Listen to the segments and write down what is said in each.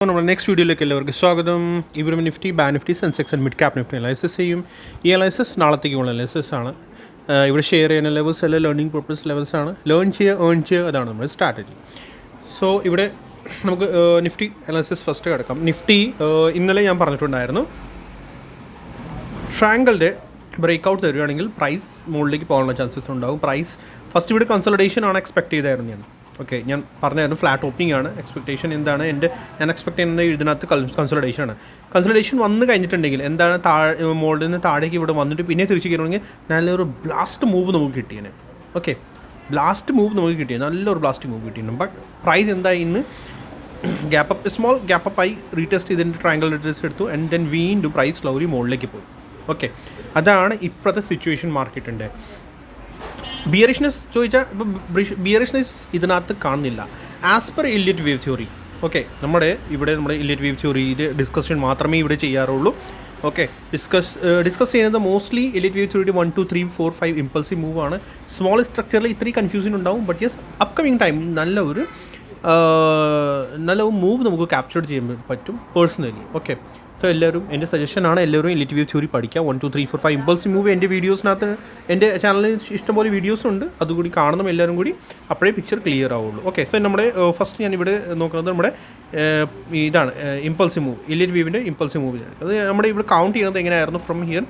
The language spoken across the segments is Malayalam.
നമ്മുടെ നെക്സ്റ്റ് വീഡിയോയിലേക്ക് എല്ലാവർക്കും സ്വാഗതം. ഇവിടെ Nifty, bank Nifty, Sensex and mid cap Nifty analysis ചെയ്യും. ഈ അനലൈസിസ് നാളത്തേക്കുള്ള അനലൈസിസ് ആണ്. ഇവിടെ ഷെയർ ചെയ്യുന്ന ലെവൽസ് എല്ലാം ലേണിംഗ് പർപ്പസ് ലെവൽസ് ആണ്. ലേൺ ചെയ്യുക അതാണ് നമ്മുടെ സ്ട്രാറ്റജി. സോ ഇവിടെ നമുക്ക് നിഫ്റ്റി അനലൈസിസ് ഫസ്റ്റ് കിടക്കാം. നിഫ്റ്റി ഇന്നലെ ഞാൻ പറഞ്ഞിട്ടുണ്ടായിരുന്നു, ട്രയാങ്കിളിൻ്റെ ബ്രേക്ക്ഔട്ട് തരികയാണെങ്കിൽ പ്രൈസ് മുകളിലേക്ക് പോകാനുള്ള ചാൻസസ് ഉണ്ടാകും. പ്രൈസ് ഫസ്റ്റ് ഇവിടെ കൺസൾട്ടേഷൻ ആണ് എക്സ്പെക്ട് ചെയ്തായിരുന്നു ഞാൻ. ഓക്കെ, ഞാൻ പറഞ്ഞായിരുന്നു ഫ്ലാറ്റ് ഓപ്പണിംഗ് ആണ് എക്സ്പെക്ടേഷൻ. എന്താണ് ഞാൻ എക്സ്പെക്ട് ചെയ്യുന്നത് ഇതിനകത്ത് കൺസൾട്ടേഷൻ ആണ്. കൺസൾട്ടേഷൻ വന്നു കഴിഞ്ഞിട്ടുണ്ടെങ്കിൽ എന്താണ് മുകളിൽ നിന്ന് താഴേക്ക് ഇവിടെ വന്നിട്ട് പിന്നെ തിരിച്ച് കയറുകയാണെങ്കിൽ നല്ലൊരു ബ്ലാസ്റ്റ് മൂവ് നമുക്ക് കിട്ടിയേനെ. ഓക്കെ, ബ്ലാസ്റ്റ് മൂവ് നമുക്ക് കിട്ടിയത് നല്ലൊരു ബ്ലാസ്റ്റ് മൂവ് കിട്ടിയിരുന്നു. ബട്ട് പ്രൈസ് എന്തായി ഇന്ന് സ്മോൾ ഗ്യാപ്പ് ആയി റീടെസ്റ്റ് ചെയ്തിട്ട് ട്രയാങ്കിൾ റീടെസ്റ്റ് എടുത്തു ആൻഡ് ദെൻ വീണ്ടും പ്രൈസ് സ്ലോലി മുകളിലേക്ക് പോയി. ഓക്കെ, അതാണ് ഇപ്പോഴത്തെ സിറ്റുവേഷൻ മാർക്കറ്റിൻ്റെ. ബിയറിഷ്നെസ് ചോദിച്ചാൽ ഇപ്പോൾ ബിയറിഷ്നെസ് ഇതിനകത്ത് കാണുന്നില്ല as per Elliott wave theory. Okay, നമ്മുടെ ഇല്ലിയറ്റ് വേവ് തിയറിയിൽ ഡിസ്കഷൻ മാത്രമേ ഇവിടെ ചെയ്യാറുള്ളൂ. ഓക്കെ, ഡിസ്കസ് ചെയ്യുന്നത് മോസ്റ്റ്ലി ഇല്ലിയറ്റ് വേവ് തിയറിയുടെ 1 2 3 4 5 ഇമ്പൾസീവ് മൂവ് ആണ്. സ്മോൾ സ്ട്രക്ചറിൽ ഇത്രയും കൺഫ്യൂഷൻ ഉണ്ടാവും. ബട്ട് യെസ്, അപ്കമിങ് ടൈം നല്ല ഒരു മൂവ് നമുക്ക് ക്യാപ്ചർ ചെയ്യാൻ പറ്റും പേഴ്സണലി. ഓക്കെ, സോ എല്ലാവരും എൻ്റെ സജഷനാണ്, എല്ലാവരും ഇല്ലിയറ്റ് വേവ് തിയറി പഠിക്കുക. 1 2 3 4 5 ഇമ്പൾസീവ് മൂവ് എൻ്റെ വീഡിയോസിനകത്ത്, എൻ്റെ ചാനലിൽ ഇഷ്ടംപോലെ വീഡിയോസ് ഉണ്ട്, അതുകൂടി കാണണം എല്ലാവരും കൂടി, അപ്പോഴേ പിക്ചർ ക്ലിയർ ആവുള്ളൂ. ഓക്കെ, സോ നമ്മുടെ ഫസ്റ്റ് ഞാൻ ഇവിടെ നോക്കുന്നത് നമ്മുടെ ഇതാണ് ഇമ്പൾസീവ് മൂവ്, ഇല്ലിയറ്റ് വേവിൻ്റെ ഇമ്പൾസീവ് മൂവ്. അത് നമ്മുടെ ഇവിടെ കൗണ്ട് ചെയ്യുന്നത് എങ്ങനെയായിരുന്നു ഫ്രം ഹിയർ.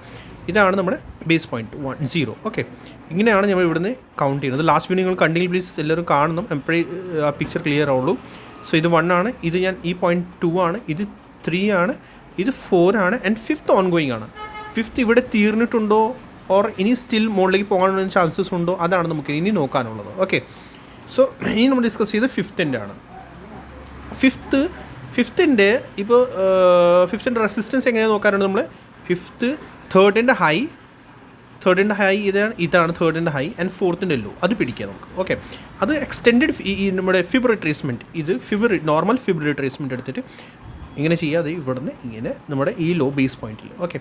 ഇതാണ് നമ്മുടെ ബേസ് പോയിൻറ്റ് 1 0. ഓക്കെ, ഇങ്ങനെയാണ് നമ്മൾ ഇവിടുന്ന് കൗണ്ട് ചെയ്യുന്നത്. ലാസ്റ്റ് വീഡിയോ നിങ്ങൾ കണ്ടെങ്കിൽ പ്ലീസ് എല്ലാവരും കാണണം, എപ്പോഴേ ആ പിക്ചർ ക്ലിയർ ആവുള്ളൂ. സോ ഇത് 1 ആണ്, ഇത് ഞാൻ ഈ പോയിൻറ്റ് 2 ആണ്, ഇത് 3 ആണ്, ഇത് 4 ആണ് ആൻഡ് 5th ഓൺഗോയിങ് ആണ്. 5th ഇവിടെ തീർന്നിട്ടുണ്ടോ ഓർ ഇനി സ്റ്റിൽ മുകളിലേക്ക് പോകാനുള്ള ചാൻസസ് ഉണ്ടോ, അതാണ് നമുക്ക് ഇനി നോക്കാനുള്ളത്. ഓക്കെ, സോ ഇനി നമ്മൾ ഡിസ്കസ് ചെയ്ത് 5th ആണ്. 5th ഇപ്പോൾ 5th റെസിസ്റ്റൻസ് എങ്ങനെയാണ് നോക്കാറുണ്ട് നമ്മൾ. 5th 3rd ഹൈ ഇതാണ് 3rd high and 4th law, അത് പിടിക്കുക നമുക്ക്. ഓക്കെ, അത് എക്സ്റ്റെൻഡ് ഈ നമ്മുടെ ഫിബ് റിട്രേസ്മെൻറ്റ്, ഇത് നോർമൽ ഫിബ് റിട്രേസ്മെൻറ്റ് എടുത്തിട്ട് ഇങ്ങനെ ചെയ്യാതെ ഇവിടുന്ന് ഇങ്ങനെ നമ്മുടെ ഈ ലോ ബേസ് പോയിന്റിൽ. ഓക്കെ,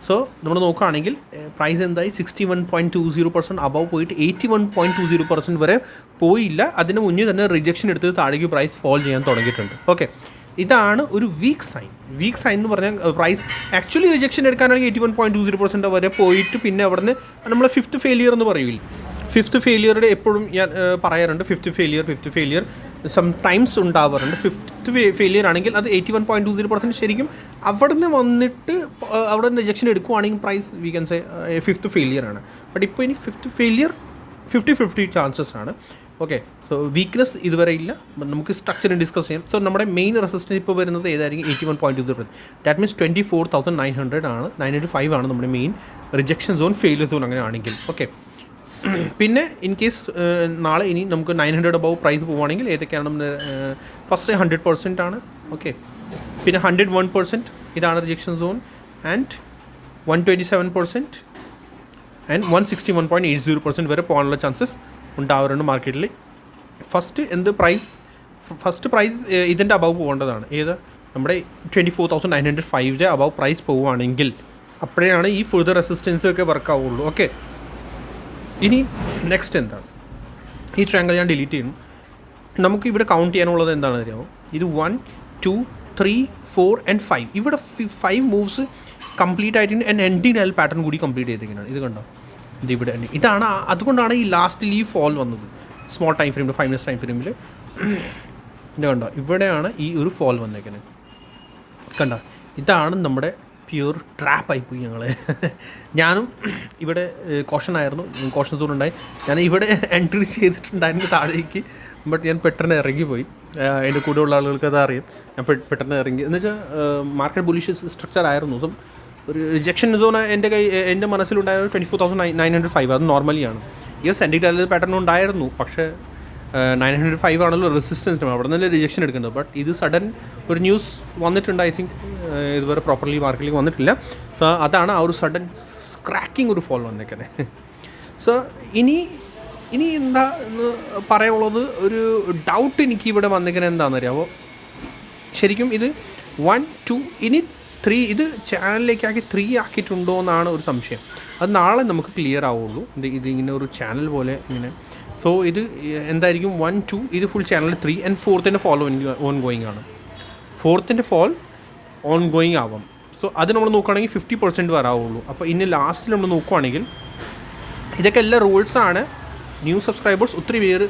സോ നമ്മൾ നോക്കുകയാണെങ്കിൽ പ്രൈസ് എന്തായി 61.20% അബവ് പോയിട്ട് 81.20% വരെ പോയില്ല. അതിന് മുന്നേ തന്നെ റിജക്ഷൻ എടുത്ത് താഴേക്ക് പ്രൈസ് ഫോൾ ചെയ്യാൻ തുടങ്ങിയിട്ടുണ്ട്. ഓക്കെ, ഇതാണ് ഒരു വീക്ക് സൈൻ എന്ന് പറഞ്ഞാൽ പ്രൈസ് ആക്ച്വലി റിജക്ഷൻ എടുക്കാനാണെങ്കിൽ 81.20% വരെ പോയിട്ട് പിന്നെ അവിടുന്ന് നമ്മൾ 5th ഫെയിലിയർ എന്ന് പറയില്ല. 5th ഫെയിലിയറുടെ എപ്പോഴും ഞാൻ പറയാറുണ്ട്, 5th ഫെയിലിയർ സംടൈംസ് ഉണ്ടാവാറുണ്ട്. 5th ഫെയിലിയർ ആണെങ്കിൽ അത് 81.20% ശരിക്കും അവിടെ നിന്ന് വന്നിട്ട് അവിടെ നിന്ന് റിജക്ഷൻ എടുക്കുവാണെങ്കിൽ price we can say 5th failure ആണ്. ബട്ട് ഇപ്പോൾ ഇനി 5th ഫെയിലിയർ 50-50 ചാൻസസ് ആണ്. ഓക്കെ, സോ വീക്ക്നെസ് ഇതുവരെ ഇല്ല. നമുക്ക് സ്ട്രക്ചറിന് ഡിസ്കസ് ചെയ്യാം. സോ നമ്മുടെ മെയിൻ റെസിസ്റ്റൻസ് ഇപ്പോൾ വരുന്നത് ഏതായിരിക്കും 81.20%. ദാറ്റ് മീൻസ് 24,900 ആണ്, 905 ആണ് നമ്മുടെ main rejection zone, failure zone അങ്ങനെ ആണെങ്കിൽ. ഓക്കെ, പിന്നെ ഇൻ കേസ് നാളെ ഇനി നമുക്ക് 900 അബവ് പ്രൈസ് പോവുകയാണെങ്കിൽ ഏതൊക്കെയാണ് നമ്മുടെ ഫസ്റ്റ് 100% ആണ്. ഓക്കെ, പിന്നെ 101% ഇതാണ് റിജക്ഷൻ സോൺ ആൻഡ് 127% ആൻഡ് 161.80% വരെ പോകാനുള്ള ചാൻസസ് ഉണ്ടാവാറുണ്ട് മാർക്കറ്റിൽ. ഫസ്റ്റ് പ്രൈസ് ഇതിൻ്റെ അബവ് പോകേണ്ടതാണ്. ഏത് നമ്മുടെ 24,905 അബവ് പ്രൈസ് പോവുകയാണെങ്കിൽ അപ്പോഴാണ് ഈ ഫുർദർ റെസിസ്റ്റൻസ് ഒക്കെ വർക്ക് ആവുള്ളൂ. ഓക്കെ, ഇനി നെക്സ്റ്റ് എന്താണ്, ഈ ട്രയാങ്കിൾ ഞാൻ ഡിലീറ്റ് ചെയ്യുന്നു. നമുക്ക് ഇവിടെ കൗണ്ട് ചെയ്യാനുള്ളത് എന്താണെന്ന് അറിയാമോ. ഇത് 1 2 3 4 and 5. ഇവിടെ 5 മൂവ്സ് കംപ്ലീറ്റ് ആയിട്ട് ആൻഡ് എൻഡിങ് പാറ്റേൺ കൂടി കംപ്ലീറ്റ് ചെയ്തിരിക്കുകയാണ്. ഇത് കണ്ടോ, ഇത് ഇവിടെ ഇതാണ്. അതുകൊണ്ടാണ് ഈ ലാസ്റ്റിൽ ഈ ഫോൾ വന്നത്. സ്മോൾ ടൈം ഫ്രെയിമിൽ 5 minutes ടൈം ഫ്രെയിമിൽ ഇത് കണ്ടോ, ഇവിടെയാണ് ഈ ഒരു ഫോൾ വന്നേക്കുന്നത്. കണ്ടോ, ഇതാണ് നമ്മുടെ പ്യൂർ ട്രാപ്പായിപ്പോയി ഞങ്ങൾ. ഞാനും ഇവിടെ കോഷൻ സോൺ ഉണ്ടായി. ഞാൻ ഇവിടെ എൻട്രി ചെയ്തിട്ടുണ്ടായിരുന്നു താഴേക്ക്. ബട്ട് ഞാൻ പെട്ടെന്ന് ഇറങ്ങിപ്പോയി. എൻ്റെ കൂടെയുള്ള ആളുകൾക്ക് അത് അറിയാം. ഞാൻ പെട്ടെന്ന് ഇറങ്ങി എന്ന് വെച്ചാൽ മാർക്കറ്റ് ബുള്ളിഷ് സ്ട്രക്ചർ ആയിരുന്നു. സോ ഒരു റിജക്ഷൻ സോൺ എൻ്റെ മനസ്സിലുണ്ടായത് 24,905. അത് നോർമലിയാണ്. യെസ്, എൻ്റെ നല്ല പാറ്റേൺ ഉണ്ടായിരുന്നു. പക്ഷേ 905 ആണല്ലോ റെസിസ്റ്റൻസ്, അവിടെ നിന്നല്ലേ റിജക്ഷൻ എടുക്കേണ്ടത്. ബട്ട് ഇത് സഡൻ ഒരു ന്യൂസ് വന്നിട്ടുണ്ട്. ഐ തിങ്ക് ഇതുവരെ പ്രോപ്പർലി മാർക്കറ്റിലേക്ക് വന്നിട്ടില്ല. സോ അതാണ് ആ ഒരു സഡൻ ക്രാക്കിംഗ് ഒരു ഫോൾ വന്നേക്കുന്നത്. സോ ഇനി എന്താ എന്ന് പറയാനുള്ളത്, ഒരു ഡൗട്ട് എനിക്ക് ഇവിടെ വന്നേക്കുന്നത് എന്താണെന്ന് അറിയാമോ. ശരിക്കും ഇത് 1 2 ഇനി 3 ഇത് ചാനലിലേക്കാക്കി 3 ആക്കിയിട്ടുണ്ടോ എന്നാണ് ഒരു സംശയം. അത് നാളെ നമുക്ക് ക്ലിയർ ആവുള്ളൂ. ഇതിങ്ങനെ ഒരു ചാനൽ പോലെ ഇങ്ങനെ. സോ ഇത് എന്തായിരിക്കും 1 2 ഇത് full channel 3 and 4th follow on going ആണ്. ഫോർത്തിൻ്റെ ഫോൾ ഓൺ ഗോയിങ് ആവാം. സോ അത് നമ്മൾ നോക്കുകയാണെങ്കിൽ 50% വരാവുള്ളൂ. അപ്പോൾ ഇനി ലാസ്റ്റിൽ നമ്മൾ നോക്കുകയാണെങ്കിൽ ഇതൊക്കെ എല്ലാ റൂൾസാണ്. ന്യൂ സബ്സ്ക്രൈബേഴ്സ് ഒത്തിരി പേര്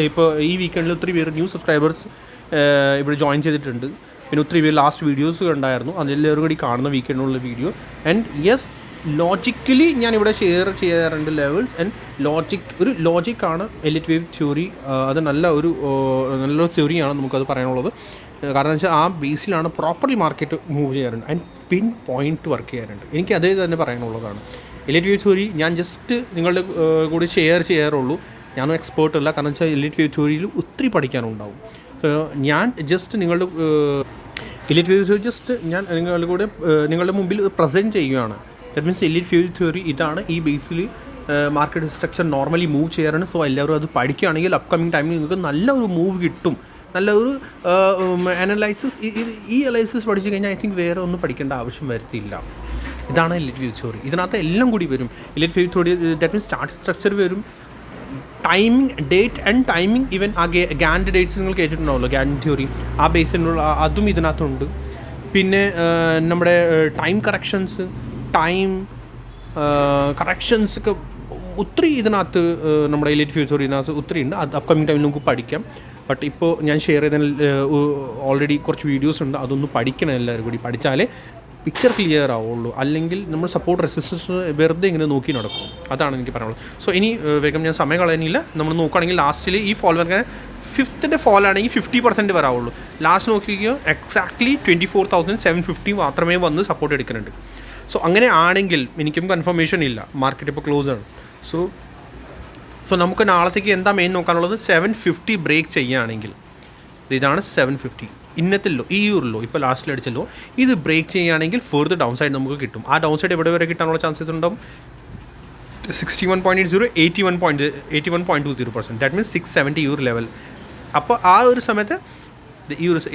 ഇപ്പോൾ ഈ വീക്കെൻഡിൽ ഒത്തിരി പേര് ന്യൂ സബ്സ്ക്രൈബേഴ്സ് ഇവിടെ ജോയിൻ ചെയ്തിട്ടുണ്ട്. പിന്നെ ഒത്തിരി പേര് ലാസ്റ്റ് വീഡിയോസ് കണ്ടായിരുന്നു, അതെല്ലാവരും കൂടി കാണുന്ന വീക്കെൻഡിലുള്ള വീഡിയോ. ആൻഡ് യെസ്, ലോജിക്കലി ഞാനിവിടെ ഷെയർ ചെയ്യാറുണ്ട് ലെവൽസ് ആൻഡ് ഒരു ലോജിക്കാണ് എലിറ്റ് വേവ് തിയറി. അത് നല്ലൊരു തിയറിയാണ് നമുക്കത് പറയാനുള്ളത്. കാരണം എന്ന് വെച്ചാൽ ആ ബേസിലാണ് പ്രോപ്പർലി മാർക്കറ്റ് മൂവ് ചെയ്യാറുണ്ട് ആൻഡ് പിൻ പോയിൻറ്റ് വർക്ക് ചെയ്യാറുണ്ട്. എനിക്ക് അതേ തന്നെ പറയാനുള്ളതാണ്. എലിറ്റ് വേവ് തിയറി ഞാൻ ജസ്റ്റ് നിങ്ങളുടെ കൂടി ഷെയർ ചെയ്യാറുള്ളൂ. ഞാനും എക്സ്പേർട്ട് അല്ല. കാരണം വെച്ചാൽ എലിറ്റ് വേവ് തിയറിയിൽ ഒത്തിരി പഠിക്കാനുണ്ടാവും. സോ ഞാൻ ജസ്റ്റ് നിങ്ങളുടെ എലിറ്റ് വേവ് തിയറി ജസ്റ്റ് ഞാൻ നിങ്ങളുടെ മുമ്പിൽ പ്രസൻറ്റ് ചെയ്യുകയാണ്. That means Elliott wave theory ഇതാണ്. ഈ ബേസിൽ മാർക്കറ്റ് സ്ട്രക്ചർ നോർമലി മൂവ് ചെയ്യാറാണ്. സോ എല്ലാവരും അത് പഠിക്കുകയാണെങ്കിൽ അപ്കമിങ് ടൈമിൽ നിങ്ങൾക്ക് നല്ലൊരു മൂവ് കിട്ടും, നല്ലൊരു അനലൈസിസ്. ഈ അനലൈസിസ് പഠിച്ചു കഴിഞ്ഞാൽ ഐ തിങ്ക് വേറെ ഒന്നും പഠിക്കേണ്ട ആവശ്യം വരത്തില്ല. ഇതാണ് എലിറ്റ് വേവ് തിയറി. ഇതിനകത്ത് എല്ലാം കൂടി വരും. Elliott wave theory that means chart structure വരും, timing, date and timing. Even ആ ഗാൻഡ് ഡേറ്റ്സ് നിങ്ങൾ കേട്ടിട്ടുണ്ടാവുമല്ലോ, ഗാൻഡ് തിയറി. ആ ബേസിനുള്ള അതും ഇതിനകത്തുണ്ട്. പിന്നെ നമ്മുടെ ടൈം കറക്ഷൻസ്, ടൈം കറക്ഷൻസ് ഒക്കെ ഒത്തിരി ഇതിനകത്ത് നമ്മുടെ എലിറ്റ് വേവ് തിയറി ഇതിനകത്ത് ഒത്തിരി ഉണ്ട്. അത് അപ്കമിങ് ടൈമിൽ നമുക്ക് പഠിക്കാം. ബട്ട് ഇപ്പോൾ ഞാൻ ഷെയർ ചെയ്ത ഓൾറെഡി കുറച്ച് വീഡിയോസ് ഉണ്ട്, അതൊന്ന് പഠിക്കണം എല്ലാവരും കൂടി. പഠിച്ചാലേ പിക്ചർ ക്ലിയർ ആവുള്ളൂ. അല്ലെങ്കിൽ നമ്മൾ സപ്പോർട്ട് റെസിസ്റ്റൻസ് വെറുതെ ഇങ്ങനെ നോക്കി നടക്കും. അതാണ് എനിക്ക് പറയാനുള്ളത്. സോ ഇനി വേഗം ഞാൻ സമയം കളയുന്നില്ല. നമ്മൾ നോക്കുകയാണെങ്കിൽ ലാസ്റ്റിൽ ഈ ഫോൾ വരാൻ ഫിഫ്ത്തിൻ്റെ ഫോൾ ആണെങ്കിൽ 50% വരാവുള്ളൂ. ലാസ്റ്റ് നോക്കിയോ എക്സാക്ട്ലി 24,750 മാത്രമേ വന്ന് സപ്പോർട്ട് എടുക്കുന്നുണ്ട്. സോ അങ്ങനെ ആണെങ്കിൽ എനിക്കും കൺഫർമേഷൻ ഇല്ല, മാർക്കറ്റ് ഇപ്പോൾ ക്ലോസ് ആണ്. സോ നമുക്ക് നാളത്തേക്ക് എന്താ മെയിൻ നോക്കാനുള്ളത്, 750 ബ്രേക്ക് ചെയ്യുകയാണെങ്കിൽ, ഇതാണ് 750 ഇന്നത്തെ ലോ, ഈ ഒരു ലോ, ഇപ്പോൾ ലാസ്റ്റിൽ അടിച്ചല്ലോ, ഇത് ബ്രേക്ക് ചെയ്യുകയാണെങ്കിൽ ഫർദർ ഡൗൺ സൈഡ് നമുക്ക് കിട്ടും. ആ ഡൗൺ സൈഡ് എവിടെ വരെ കിട്ടാനുള്ള ചാൻസസ് ഉണ്ടാവും, 61.80, 81.20%. ദാറ്റ് മീൻസ് 670 ഈ ഒരു ലെവൽ. അപ്പോൾ ആ ഒരു സമയത്ത്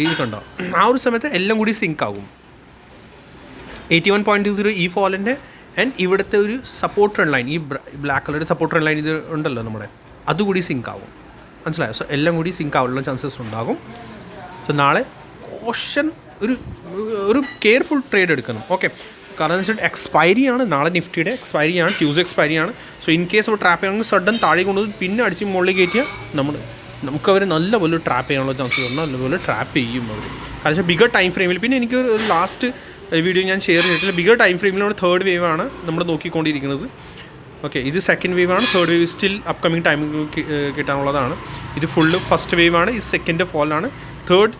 ഇത് കണ്ടോ, ആ ഒരു സമയത്ത് എല്ലാം കൂടി സിങ്ക് ആകും. 81.20 ഈ ഫോളിൻ്റെ ആൻഡ് ഇവിടുത്തെ ഒരു സപ്പോർട്ട് ട്രെൻഡ് ലൈൻ, ഈ ബ്ലാക്ക് കളറുടെ സപ്പോർട്ട് ട്രെൻഡ് ലൈൻ ഇത് ഉണ്ടല്ലോ നമ്മുടെ, അതുകൂടി സിങ്ക് ആവും. മനസ്സിലായോ? സോ എല്ലാം കൂടി സിങ്ക് ആവാനുള്ള ചാൻസസ് ഉണ്ടാകും. സോ നാളെ കോഷൻ ഒരു കെയർഫുൾ ട്രേഡ് എടുക്കണം. ഓക്കെ, കാരണം എന്ന് വെച്ചിട്ട് എക്സ്പയറിയാണ് നാളെ, നിഫ്റ്റിയുടെ എക്സ്പയറിയാണ്, ട്യൂസ്ഡേ എക്സ്പയറിയാണ്. സോ ഇൻ കേസ് ഒരു ട്രാപ്പ് ചെയ്യണമെങ്കിൽ സഡൻ താഴെ കൊണ്ടുവന്ന് പിന്നെ അടിച്ച് മുകളിൽ കയറ്റിയാൽ നമുക്കവർ നല്ലപോലെ ട്രാപ്പ് ചെയ്യാനുള്ള ചാൻസസ് ഉണ്ട്. നല്ലപോലെ ട്രാപ്പ് ചെയ്യും അവർ. കാരണം വെച്ചാൽ ബിഗർ ടൈം ഫ്രെയിമിൽ, പിന്നെ എനിക്ക് ഒരു ലാസ്റ്റ് വീഡിയോ ഞാൻ ഷെയർ ചെയ്തിട്ടില്ല, ബിഗർ ടൈം ഫ്രെയിമിലാണ് തേർഡ് വേവ് ആണ് നമ്മൾ നോക്കിക്കൊണ്ടിരിക്കുന്നത്. ഓക്കെ, ഇത് സെക്കൻഡ് വേവ് ആണ്, തേർഡ് വേവ് സ്റ്റിൽ അപ്കമിങ് ടൈമിൽ കിട്ടാനുള്ളതാണ്. ഇത് ഫുള്ള് ഫസ്റ്റ് വേവ് ആണ്, ഇത് സെക്കൻഡ് ഫോളാണ്. തേർഡ്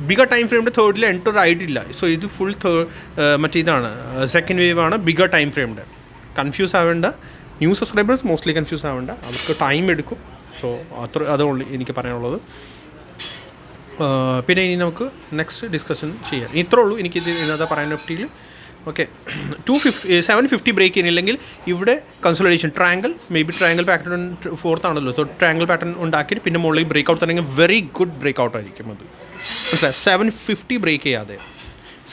ബിഗർ ടൈം ഫ്രെയിമിൻ്റെ തേർഡിൽ എൻറ്റർ ആയിട്ടില്ല. സോ ഇത് ഫുൾ മറ്റേ ഇതാണ് സെക്കൻഡ് വേവ് ആണ് ബിഗർ ടൈം ഫ്രെയിമിൻ്റെ. കൺഫ്യൂസ് ആവേണ്ട, ന്യൂ സബ്സ്ക്രൈബേഴ്സ് മോസ്റ്റ്ലി കൺഫ്യൂസ് ആവേണ്ട, അവർക്ക് ടൈം എടുക്കും. സോ അതുകൊണ്ട് എനിക്ക് പറയാനുള്ളത്. പിന്നെ ഇനി നമുക്ക് നെക്സ്റ്റ് ഡിസ്കഷൻ ചെയ്യാം. ഇത്രേ ഉള്ളൂ എനിക്കിത് ഇന്നത്തെ പറയാൻ നിഫ്റ്റിയിൽ. ഓക്കെ, 750 ബ്രേക്ക് ചെയ്യുന്നില്ലെങ്കിൽ ഇവിടെ consolidation triangle, may be triangle pattern fourth ആണല്ലോ. സോ ട്രയാങ്കിൾ പാറ്റേൺ ഉണ്ടാക്കിയിട്ട് പിന്നെ മുകളിൽ ബ്രേക്ക് ഔട്ട് തന്നെ വെരി ഗുഡ് ബ്രേക്ക് ഔട്ട് ആയിരിക്കും. അത് മനസ്സിലായി. 750 ബ്രേക്ക് ചെയ്യാതെ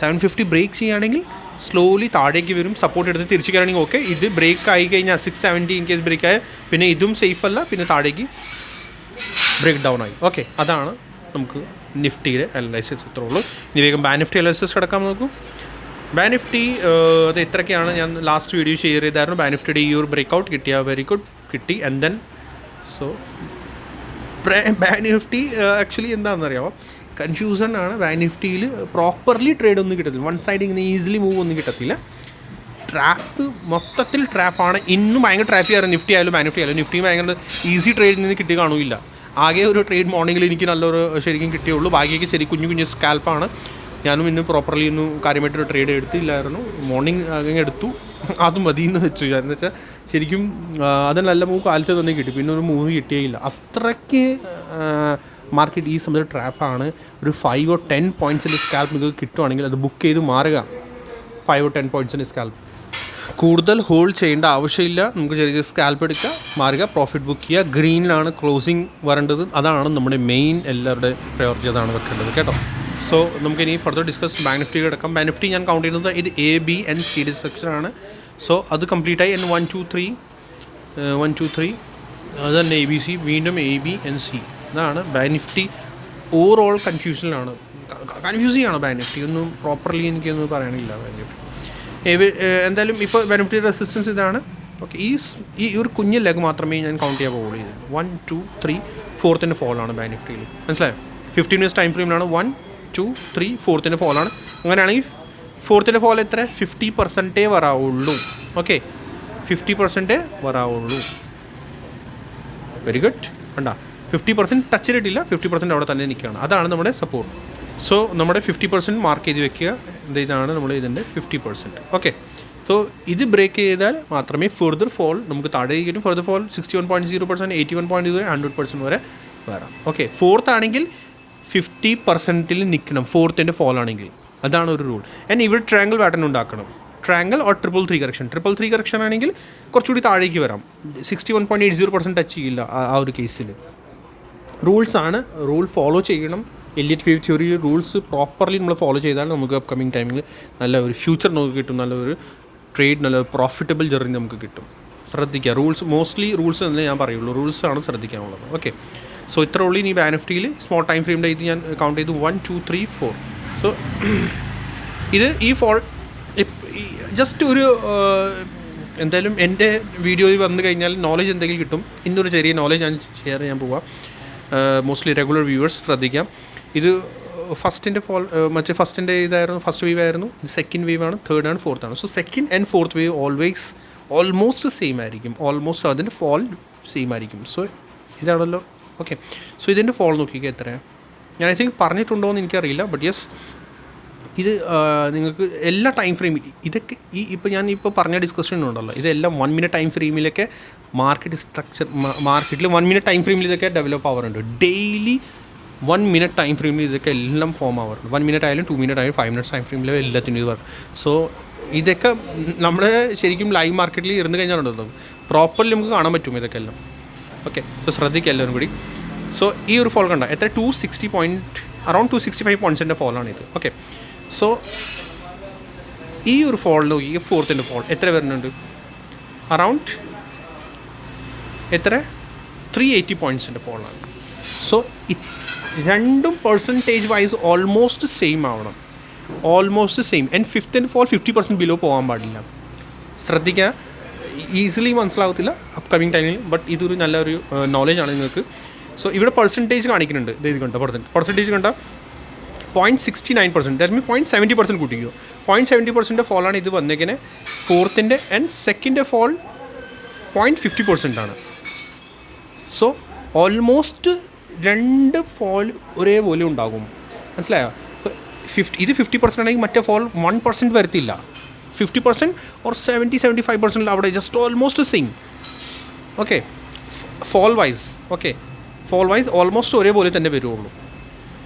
750 ബ്രേക്ക് ചെയ്യുകയാണെങ്കിൽ സ്ലോലി താഴേക്ക് വരും, സപ്പോർട്ട് എടുത്ത് തിരിച്ചു കയറുകയാണെങ്കിൽ ഓക്കെ. ഇത് ബ്രേക്ക് ആയി കഴിഞ്ഞാൽ 670 ഇൻ കേസ് ബ്രേക്ക് ആയ പിന്നെ ഇതും സേഫ് അല്ല, പിന്നെ താഴേക്ക് ബ്രേക്ക് ഡൗൺ ആയി. ഓക്കെ, അതാണ് നമുക്ക് നിഫ്റ്റിയുടെ അനലൈസിസ്. ഇത്രേ ഉള്ളൂ. ഇനി വേഗം ബാങ്ക് നിഫ്റ്റി അനലൈസിസ് കിടക്കാൻ നോക്കും. ബാങ്ക് നിഫ്റ്റി അത് ഇത്രയൊക്കെയാണ്. ഞാൻ ലാസ്റ്റ് വീഡിയോ ഷെയർ ചെയ്തായിരുന്നു. ബാങ്ക് നിഫ്റ്റിയുടെ ഈ ഒരു ബ്രേക്ക് ഔട്ട് കിട്ടിയ വെരി ഗുഡ് കിട്ടി. And then so bank Nifty actually എന്താണെന്നറിയാമോ, കൺഫ്യൂഷൻ ആണ്. ബാങ്ക് നിഫ്റ്റിയിൽ പ്രോപ്പർലി ട്രേഡ് ഒന്നും കിട്ടത്തില്ല, വൺ സൈഡ് ഇങ്ങനെ ഈസിലി മൂവ് ഒന്നും കിട്ടത്തില്ല. ട്രാപ്പ് മൊത്തത്തിൽ ട്രാപ്പാണ്. ഇന്നും ഭയങ്കര ട്രാപ്പ് ചെയ്യാറ് നിഫ്റ്റി ആയാലും ബാങ്ക് നിഫ്റ്റി ആയാലും. നിഫ്റ്റി ഭയങ്കര ഈസി ട്രേഡിൽ നിന്ന് കിട്ടി കാണില്ല. ആകെ ഒരു ട്രേഡ് മോർണിംഗിൽ എനിക്ക് നല്ലൊരു ശരിക്കും കിട്ടിയുള്ളൂ. ബാക്കിയൊക്കെ ശരി കുഞ്ഞു കുഞ്ഞു സ്കാൽപ്പാണ്. ഞാനും ഇന്ന് പ്രോപ്പർലി ഒന്നും കാര്യമായിട്ടൊരു ട്രേഡ് എടുത്തില്ലായിരുന്നു. മോർണിംഗ് അങ്ങനെ എടുത്തു, അത് മതിയെന്ന് വെച്ചു. എന്ന് വെച്ചാൽ ശരിക്കും അത് നല്ല മൂവ് കാലത്ത് തന്നെ കിട്ടി, പിന്നെ ഒരു മൂവ് കിട്ടിയില്ല. അത്രയ്ക്ക് മാർക്കറ്റ് ഈ സമയത്ത് ട്രാപ്പാണ്. ഒരു 5 or 10 പോയിൻറ്റ്സിൻ്റെ സ്കാൽപ്പ് നിങ്ങൾക്ക് കിട്ടുവാണെങ്കിൽ അത് ബുക്ക് ചെയ്ത് മാറുക. 5 or 10 പോയിൻറ്റ്സിൻ്റെ സ്കാൽപ്പ് കൂടുതൽ ഹോൾഡ് ചെയ്യേണ്ട ആവശ്യമില്ല. നമുക്ക് ചെറിയ ചെറിയ സ്കാൽപ്പ് എടുക്കുക, മാറുക, പ്രോഫിറ്റ് ബുക്ക് ചെയ്യുക. ഗ്രീനിലാണ് ക്ലോസിങ് വരേണ്ടത്. അതാണ് നമ്മുടെ മെയിൻ എല്ലാവരുടെ പ്രയോറിറ്റി, അതാണ് വെക്കേണ്ടത് കേട്ടോ. സോ നമുക്കിനി ഫർദർ ഡിസ്കസ് ബാങ്ക് നിഫ്റ്റി കിടക്കാം. ബാങ്ക് നിഫ്റ്റി ഞാൻ കൗണ്ട് ചെയ്യുന്നത് ഇത് A-B-C സ്ട്രക്ചറാണ്. സോ അത് കംപ്ലീറ്റ് ആയി. 1 2 3 അത് തന്നെ ABC, വീണ്ടും A-B-C. ഇതാണ് ബാങ്ക് നിഫ്റ്റി. ഓവറോൾ കൺഫ്യൂഷനിലാണ്. കൺഫ്യൂസിങ് ആണ് ബാങ്ക് നിഫ്റ്റി, ഒന്നും പ്രോപ്പർലി എനിക്കൊന്നും പറയാനില്ല ബാങ്ക് നിഫ്റ്റി. എന്തായാലും ഇപ്പോൾ ബാങ്ക് നിഫ്റ്റി റെസിസ്റ്റൻസ് ഇതാണ്. ഓക്കെ, ഈ ഒരു കുഞ്ഞ് ലെഗ് മാത്രമേ ഞാൻ കൗണ്ട് ചെയ്യാൻ പോകുള്ളൂ. ഇത് 1 2 3 4th ഫോളാണ് ബാങ്ക് നിഫ്റ്റിയിൽ, മനസ്സിലായോ? 15 minutes ടൈം ഫ്രെയിമിലാണ് 1 2 3 4th ഫോളാണ്. അങ്ങനെയാണെങ്കിൽ 4th ഫോൾ എത്ര? 50% വരാവുള്ളൂ. ഓക്കെ, 50% വരാവുള്ളൂ. Very good. കണ്ടാ 50% ടച്ച് ചെയ്തിട്ടില്ല, 50% അവിടെ തന്നെ നിൽക്കുകയാണ്. അതാണ് നമ്മുടെ സപ്പോർട്ട്. സോ നമ്മുടെ 50% മാർക്ക് ചെയ്ത് വെക്കുക. ഇതാണ് നമ്മൾ ഇതിൻ്റെ 50%. ഓക്കെ, സോ ഇത് ബ്രേക്ക് ചെയ്താൽ മാത്രമേ ഫെർദർ ഫോൾ നമുക്ക് താഴെ കിട്ടും. ഫെർദർ ഫോൾ 61.0%, 81.0%, 100% വരെ വരാം. ഓക്കെ, 4th ആണെങ്കിൽ 50%-ൽ നിൽക്കണം 4th ഫോൾ ആണെങ്കിൽ. അതാണ് ഒരു റൂൾ. ആൻഡ് ഇവിടെ ട്രയാങ്കിൾ പാറ്റേൺ ഉണ്ടാക്കണം. Triangle or 3-3 correction. 3-3 കറക്ഷൻ ആണെങ്കിൽ കുറച്ചുകൂടി താഴേക്ക് വരാം. 61.80% ടച്ച് ചെയ്യില്ല ആ ഒരു കേസിൽ. റൂൾസാണ്, റൂൾ ഫോളോ ചെയ്യണം. എലിയറ്റ് വേവ് തിയറിയിൽ റൂൾസ് പ്രോപ്പർലി നമ്മൾ ഫോളോ ചെയ്താൽ നമുക്ക് അപ്കമിങ് ടൈമിൽ നല്ല ഒരു ഫ്യൂച്ചർ നമുക്ക് കിട്ടും, നല്ലൊരു ട്രേഡ്, നല്ല പ്രോഫിറ്റബിൾ ജേർണി നമുക്ക് കിട്ടും. ശ്രദ്ധിക്കുക, റൂൾസ് മോസ്റ്റ്ലി റൂൾസ് തന്നെ ഞാൻ പറയുള്ളൂ, റൂൾസാണ് ശ്രദ്ധിക്കാനുള്ളത്. ഓക്കെ, സോ ഇത്ര ഉള്ളൂ. ഇനി ബാങ്ക് നിഫ്റ്റിയിൽ സ്മോൾ ടൈം ഫ്രെയിമിൻ്റെ ഇത് ഞാൻ കൗണ്ട് ചെയ്തു 1 2 3 4. സോ ഇത് ഈ ഫോൾ ജസ്റ്റ് ഒരു എന്തായാലും എൻ്റെ വീഡിയോയിൽ വന്നു കഴിഞ്ഞാൽ നോളജ് എന്തെങ്കിലും കിട്ടും. ഇന്നൊരു ചെറിയ നോളജ് ഞാൻ ഷെയർ ചെയ്യാൻ പോവാം. മോസ്റ്റ്ലി റെഗുലർ വ്യൂവേഴ്സ് ശ്രദ്ധിക്കാം. ഇത് ഫസ്റ്റിൻ്റെ ഫോൾ, മറ്റേ ഫസ്റ്റിൻ്റെ ഇതായിരുന്നു, ഫസ്റ്റ് വേവ് ആയിരുന്നു. ഇത് സെക്കൻഡ് വേവ് ആണ്, തേർഡ് ആണ്, ഫോർത്ത് ആണ്. So second and fourth wave almost same ആയിരിക്കും. ഓൾമോസ്റ്റ് അതിൻ്റെ ഫോൾ സെയിം ആയിരിക്കും. സോ ഇതാണല്ലോ. ഓക്കെ, സോ ഇതിൻ്റെ ഫോൾ നോക്കിക്കുക എത്രയാണ്. ഞാൻ ഐ തിങ്ക് പറഞ്ഞിട്ടുണ്ടോ എന്ന് എനിക്കറിയില്ല, ബട്ട് യെസ്, ഇത് നിങ്ങൾക്ക് എല്ലാ ടൈം ഫ്രെയിമിൽ ഇതൊക്കെ ഇപ്പോൾ ഞാൻ ഇപ്പോൾ പറഞ്ഞ ഡിസ്കഷൻ ഉണ്ടല്ലോ, ഇതെല്ലാം 1 minute ടൈം ഫ്രെയിമിലൊക്കെ മാർക്കറ്റ് സ്ട്രക്ചർ, മാർക്കറ്റിൽ 1 minute ടൈം ഫ്രെയിമിൽ ഇതൊക്കെ ഡെവലപ്പ് ആവാറുണ്ട്. ഡെയിലി 1 minute ടൈം ഫ്രെയിമിൽ ഇതൊക്കെ എല്ലാം ഫോം ആവാറുണ്ട്. 1 minute ആയാലും 2 minute ആയാലും 5 minutes ടൈം ഫ്രെയിമിലും എല്ലാത്തിനും ഇത് പറയും. സോ ഇതൊക്കെ നമ്മൾ ശരിക്കും ലൈവ് മാർക്കറ്റിൽ ഇരുന്ന് കഴിഞ്ഞാലുണ്ടല്ലോ പ്രോപ്പർലി നമുക്ക് കാണാൻ പറ്റും ഇതൊക്കെ എല്ലാം. ഓക്കെ, സോ ശ്രദ്ധിക്കുക എല്ലാവരും കൂടി. സോ ഈ ഒരു ഫോൾ കണ്ട എത്ര? 260 അറൗണ്ട് 265 പോയിൻറ്റ്സിൻ്റെ ഫോളാണ് ഇത്. ഓക്കെ, സോ ഈ ഒരു ഫോളിൽ ഈ 4th ഫോൾ എത്ര വരുന്നുണ്ട്? അറൗണ്ട് എത്ര? 380 പോയിൻറ്റ്സിൻ്റെ ഫോളാണ്. സോ രണ്ടും പെർസെൻറ്റേജ് വൈസ് ഓൾമോസ്റ്റ് സെയിം ആവണം, almost same. And 5th fall 50% below പോകാൻ പാടില്ല. ശ്രദ്ധിക്കുക, ഈസിലി മനസ്സിലാവത്തില്ല അപ്കമിങ് ടൈമിൽ, ബട്ട് ഇതൊരു നല്ലൊരു നോളജാണ് നിങ്ങൾക്ക്. സോ ഇവിടെ പെർസെൻറ്റേജ് കാണിക്കുന്നുണ്ട്. ഇത് കണ്ട പെർസെൻറ്റേജ് കണ്ട 0.69%, ദാറ്റ് മീൻസ് 0.70% കൂട്ടിക്കോ. 0.70% ഫോളാണ് ഇത് വന്നേക്കുന്നത്. 4th ആൻഡ് 2nd ഫോൾ 0.50% ആണ്. സോ ഓൾമോസ്റ്റ് രണ്ട് ഫോൾ ഒരേപോലെ ഉണ്ടാകും, മനസ്സിലായോ? ഇത് 50% ആണെങ്കിൽ മറ്റേ ഫോൾ 1% വരത്തില്ല. 50% ഓർ 70-75% അവിടെ just almost same. Okay, fall wise almost ഒരേപോലെ തന്നെ വരുള്ളൂ.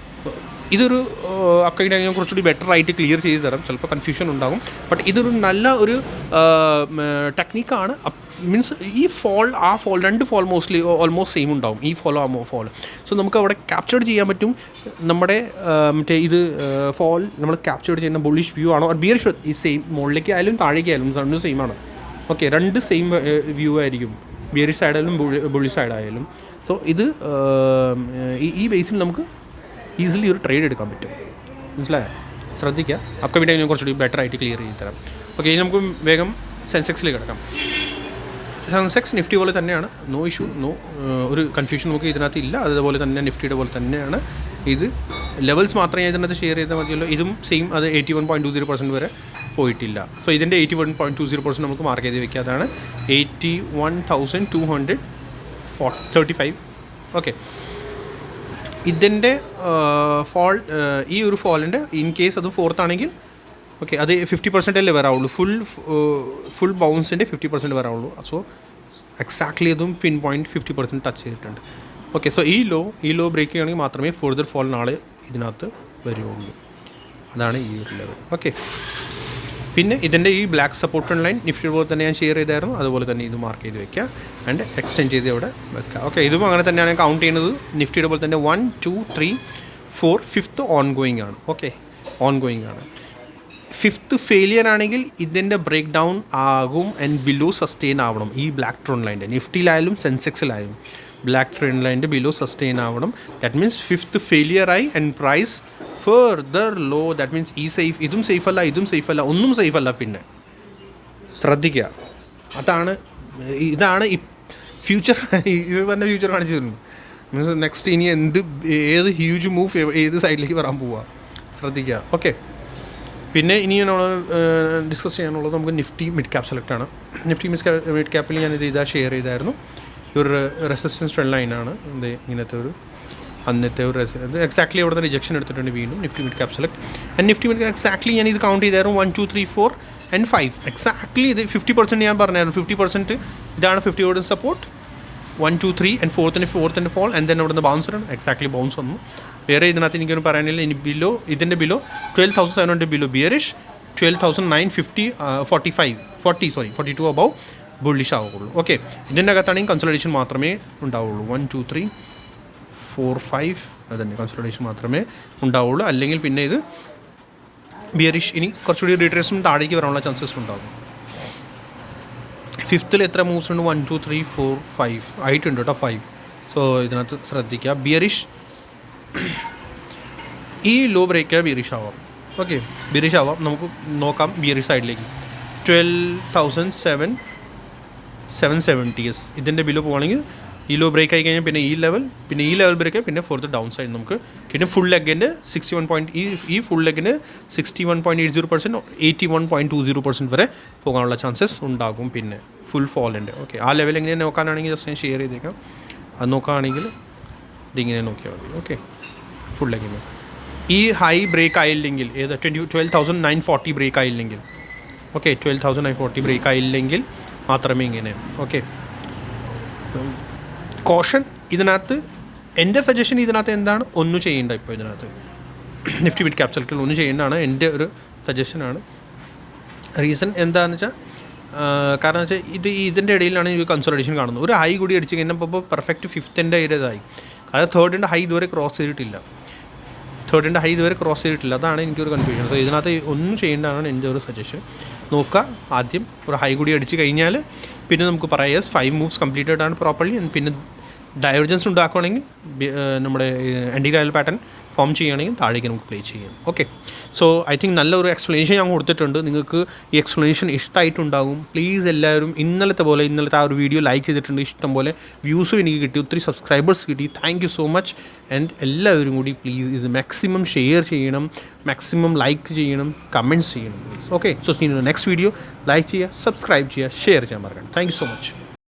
ഇതൊരു അക്കൗണ്ട് ഞാൻ കുറച്ചുകൂടി ബെറ്റർ ആയിട്ട് ക്ലിയർ ചെയ്ത് തരാം. ചിലപ്പോൾ കൺഫ്യൂഷൻ ഉണ്ടാകും, ബട്ട് ഇതൊരു നല്ല ഒരു ടെക്നിക്കാണ്. മീൻസ് ഈ ഫോൾ രണ്ട് ഫോൾ ഓൾമോസ്റ്റ് സെയിം ഉണ്ടാവും, ഈ ഫോൾ സോ നമുക്ക് അവിടെ ക്യാപ്ചർ ചെയ്യാൻ പറ്റും നമ്മുടെ മറ്റേ ഇത് ഫോൾ നമ്മൾ ക്യാപ്ചർ ചെയ്യുന്ന ബുള്ളിഷ് വ്യൂ ആണോ ബിയറിഷ്, ഈ സെയിം മുകളിലേക്ക് ആയാലും താഴേക്ക് ആയാലും രണ്ടും സെയിം ആണ്. ഓക്കെ, രണ്ട് സെയിം വ്യൂ ആയിരിക്കും, ബിയറിഷ് സൈഡായാലും ബുള്ളിഷ് സൈഡായാലും. സോ ഇത് ഈ ബേസിൽ നമുക്ക് ഈസിലി ഒരു ട്രേഡ് എടുക്കാൻ പറ്റും, മനസ്സിലായോ? ശ്രദ്ധിക്കുക. അപ്കമിങ് ടൈം ഞാൻ കുറച്ചുകൂടി ബെറ്റർ ആയിട്ട് ക്ലിയർ ചെയ്ത് തരാം. ഓക്കെ, ഇനി നമുക്ക് വേഗം സെൻസെക്സിലേക്ക് കിടക്കാം. സെൻസെക്സ് നിഫ്റ്റി പോലെ തന്നെയാണ്, നോ ഇഷ്യൂ, ഒരു കൺഫ്യൂഷൻ നമുക്ക് ഇതിനകത്ത് ഇല്ല. അതുപോലെ തന്നെ നിഫ്റ്റിയുടെ പോലെ തന്നെയാണ്. ഇത് ലെവൽസ് മാത്രമേ ഇതിനകത്ത് ഷെയർ ചെയ്താൽ മതിയല്ലോ. ഇതും സെയിം, അത് 81.20% വരെ പോയിട്ടില്ല. സോ ഇതിൻ്റെ 81.20% നമുക്ക് മാർക്ക് ചെയ്ത് വെക്കുക. അതാണ് 81,235. ഓക്കെ, ഇതിൻ്റെ ഫോൾ, ഈ ഒരു ഫോളിൻ്റെ ഇൻ കേസ് അത് 4th ആണെങ്കിൽ ഓക്കെ, അത് 50% വരാവുള്ളൂ. ഫുൾ ബൗൺസിൻ്റെ 50% വരാവുള്ളൂ. സോ എക്സാക്ട്ലി അതും പിൻ പോയിൻറ്റ് 50% ടച്ച് ചെയ്തിട്ടുണ്ട്. ഓക്കെ, സോ ഈ ലോ ബ്രേക്ക് ചെയ്യുകയാണെങ്കിൽ മാത്രമേ ഫർദർ ഫോൾ നാളെ ഇതിനകത്ത് വരികയുള്ളൂ. അതാണ് ഈ ഒരു ലെവൽ. ഓക്കെ, പിന്നെ ഇതിൻ്റെ ഈ ബ്ലാക്ക് സപ്പോർട്ട് ലൈൻ നിഫ്റ്റി പോലെ തന്നെ ഞാൻ ഷെയർ ചെയ്തായിരുന്നു, അതുപോലെ തന്നെ ഇത് മാർക്ക് ചെയ്ത് വെക്കുക ആൻഡ് എക്സ്റ്റെൻഡ് ചെയ്ത് ഇവിടെ വെക്കുക. ഓക്കെ, ഇതും അങ്ങനെ തന്നെയാണ് കൗണ്ട് ചെയ്യുന്നത്. നിഫ്റ്റിയുടെ പോലെ തന്നെ 1 2 3 4 5th ഓൺഗോയിങ് ആണ്. ഓക്കെ, ഓൺഗോയിങ് ആണ്. 5th ഫെയിലിയർ ആണെങ്കിൽ ഇതിൻ്റെ ബ്രേക്ക് ഡൗൺ ആകും ആൻഡ് ബിലോ സസ്റ്റെയിൻ ആവണം. ഈ ബ്ലാക്ക് ട്രെൻഡ് ലൈൻ്റെ നിഫ്റ്റിയിലായാലും സെൻസെക്സിലായാലും ബ്ലാക്ക് ട്രെൻഡ് ലൈൻ്റെ ബിലോ സസ്റ്റെയിൻ ആവണം. ദാറ്റ് മീൻസ് 5th ഫെയിലിയർ ആയി and price further low, that means ഈ സേഫ്, ഇതും സേഫ് അല്ല, ഇതും സേഫ് അല്ല, ഒന്നും സേഫ് അല്ല. പിന്നെ ശ്രദ്ധിക്കുക, ഇതാണ് ഈ ഫ്യൂച്ചർ. ഇത് തന്നെ ഫ്യൂച്ചർ കാണിച്ചു തരുന്നു. മീൻസ് നെക്സ്റ്റ് ഇനി ഏത് ഹ്യൂജ് മൂവ് ഏത് സൈഡിലേക്ക് വരാൻ പോവുക, ശ്രദ്ധിക്കുക. ഓക്കെ, പിന്നെ ഇനി നമ്മൾ ഡിസ്കസ് ചെയ്യാനുള്ളത് നമുക്ക് നിഫ്റ്റി മിഡ് ക്യാപ് സെലക്ട് ആണ്. നിഫ്റ്റി മിഡ് ക്യാപ്പിൽ ഞാനിത് ഷെയർ ചെയ്തായിരുന്നു. ഒരു റെസിസ്റ്റൻസ് ട്രെൻഡ് ലൈനാണ് ഇത്, ഇങ്ങനത്തെ ഒരു അന്നത്തെ ഒരു എക്സാക്ട്ലി അവിടുത്തെ റിജക്ഷൻ എടുത്തിട്ടുണ്ട് വീണ്ടും Nifty mid cap select. And Nifty mid exactly ഞാൻ ഇത് കൗണ്ട് ചെയ്തായിരുന്നു 1 2 3 4 and 5. എക്സാക്ട്ലി ഇത് 50% ഞാൻ പറഞ്ഞായിരുന്നു. 50% ഇതാണ് 50% സപ്പോർട്ട്, 1 2 3 and ഫോർത്തിൻ്റെ ഫോൾ, ആൻഡ് ദെൻ അവിടെ നിന്ന് ബൗൺസർ ആണ്. എക്സാക്ട്ലി ബൗൺസ് വന്നു. വേറെ ഇതിനകത്ത് എനിക്കൊന്നും പറയാനില്ല. ഇനി ഇതിൻ്റെ below 12,700 below bearish, 12,950 42 above bullish ആവുകയുള്ളൂ. ഓക്കെ, ഇതിൻ്റെ അകത്താണെങ്കിൽ കൺസൾട്ടേഷൻ മാത്രമേ ഉണ്ടാവുള്ളൂ. 1 2 3 4 5 അതന്നെ കൺസൾട്ടേഷൻ മാത്രമേ ഉണ്ടാവുള്ളൂ. അല്ലെങ്കിൽ പിന്നെ ഇത് ബിയറിഷ്, ഇനി കുറച്ചുകൂടി റീട്രേസ്മെൻറ്റ് താഴേക്ക് വരാനുള്ള ചാൻസസ് ഉണ്ടാകും. ഫിഫ്ത്തിൽ എത്ര മൂവ്സ് ഉണ്ട്? 1 2 3 4 5 ആയിട്ടുണ്ട് കേട്ടോ, 5. സോ ഇതിനകത്ത് ശ്രദ്ധിക്കുക. ബിയറിഷ് ഈ ലോ ബ്രേക്ക് ബിയറിഷ് ആവാം. ഓക്കെ, ബിയറിഷ് ആവാം. നമുക്ക് നോക്കാം ബിയറിഷ് സൈഡിലേക്ക്. 12,770 ഇതിൻ്റെ ബിലോ പോകുകയാണെങ്കിൽ ഈ ലോ ബ്രേക്ക് ആയി കഴിഞ്ഞാൽ പിന്നെ ഈ ലെവൽ ബ്രേക്ക്, പിന്നെ ഫോർത്ത് ഡൗൺ സൈഡ് നമുക്ക് പിന്നെ ഫുൾ ലെഗിൻ്റെ 61 ഈ ഫുൾ ലെഗിന് 61.80%, 81.20% വരെ പോകാനുള്ള ചാൻസസ് ഉണ്ടാകും. പിന്നെ ഫുൾ ഫോളിൻ്റെ. ഓക്കെ, ആ ലെവൽ എങ്ങനെ നോക്കാനാണെങ്കിൽ ജസ്റ്റ് ഞാൻ ഷെയർ ചെയ്തേക്കാം. അത് നോക്കുകയാണെങ്കിൽ ഇതിങ്ങനെ നോക്കിയാൽ മതി. ഓക്കെ, ഫുൾ ലെഗിന് ഈ ഹൈ ബ്രേക്ക് ആയില്ലെങ്കിൽ, ഏത് 12,940 ബ്രേക്ക് ആയില്ലെങ്കിൽ, ഓക്കെ 12,940 ബ്രേക്ക് ആയില്ലെങ്കിൽ മാത്രമേ ഇങ്ങനെ. ഓക്കെ, കോഷൻ ഇതിനകത്ത് എൻ്റെ സജഷൻ ഇതിനകത്ത് എന്താണ്, ഒന്നും ചെയ്യേണ്ട. ഇപ്പോൾ ഇതിനകത്ത് നിഫ്റ്റി മിഡ് ക്യാപ് സെലക്ടിൽ ഒന്നും ചെയ്യേണ്ടതാണ് എൻ്റെ ഒരു സജഷനാണ്. റീസൺ എന്താണെന്ന് വെച്ചാൽ, കാരണം വെച്ചാൽ ഇതിൻ്റെ ഇടയിലാണ് ഈ കൺസോളിഡേഷൻ കാണുന്നത്. ഒരു ഹൈ കൂടി അടിച്ച് കഴിഞ്ഞാൽ ഇപ്പോൾ പെർഫെക്റ്റ് ഫിഫ്ത്തിൻ്റെ ഇതായി. അതായത് തേർഡിൻ്റെ ഹൈ ഇതുവരെ ക്രോസ് ചെയ്തിട്ടില്ല. അതാണ് എനിക്കൊരു കൺഫ്യൂഷൻ. സോ ഇതിനകത്ത് ഒന്നും ചെയ്യേണ്ടതാണ് എൻ്റെ ഒരു സജഷൻ. നോക്കുക, ആദ്യം ഒരു ഹൈ കൂടി അടിച്ച് കഴിഞ്ഞാൽ പിന്നെ നമുക്ക് പറയാം യെസ് 5 മൂവ്സ് കംപ്ലീറ്റഡ് ആണ് പ്രോപ്പർലി. പിന്നെ ഡൈവർജൻസ് ഉണ്ടാക്കുകയാണെങ്കിൽ നമ്മുടെ ആൻറ്റി ഡയൽ പാറ്റേൺ ഫോം ചെയ്യുകയാണെങ്കിൽ താഴേക്ക് നമുക്ക് പ്ലേ ചെയ്യാം. ഓക്കെ, സോ ഐ തിങ്ക് നല്ലൊരു എക്സ്പ്ലനേഷൻ ഞാൻ കൊടുത്തിട്ടുണ്ട്. നിങ്ങൾക്ക് ഈ എക്സ്പ്ലനേഷൻ ഇഷ്ടമായിട്ടുണ്ടാകും. പ്ലീസ് എല്ലാവരും ഇന്നലത്തെ ആ ഒരു വീഡിയോ ലൈക്ക് ചെയ്തിട്ടുണ്ട്. ഇഷ്ടം പോലെ വ്യൂസും എനിക്ക് കിട്ടി, ഒത്തിരി സബ്സ്ക്രൈബേഴ്സ് കിട്ടി. Thank you so much. And എല്ലാവരും കൂടി പ്ലീസ് ഇത് മാക്സിമം ഷെയർ ചെയ്യണം, മാക്സിമം ലൈക്ക് ചെയ്യണം, കമൻറ്റ്സ് ചെയ്യണം please. Okay, so see next video. Like ചെയ്യുക, സബ്സ്ക്രൈബ് ചെയ്യുക, ഷെയർ ചെയ്യാൻ മറക്കണം. Thank you so much.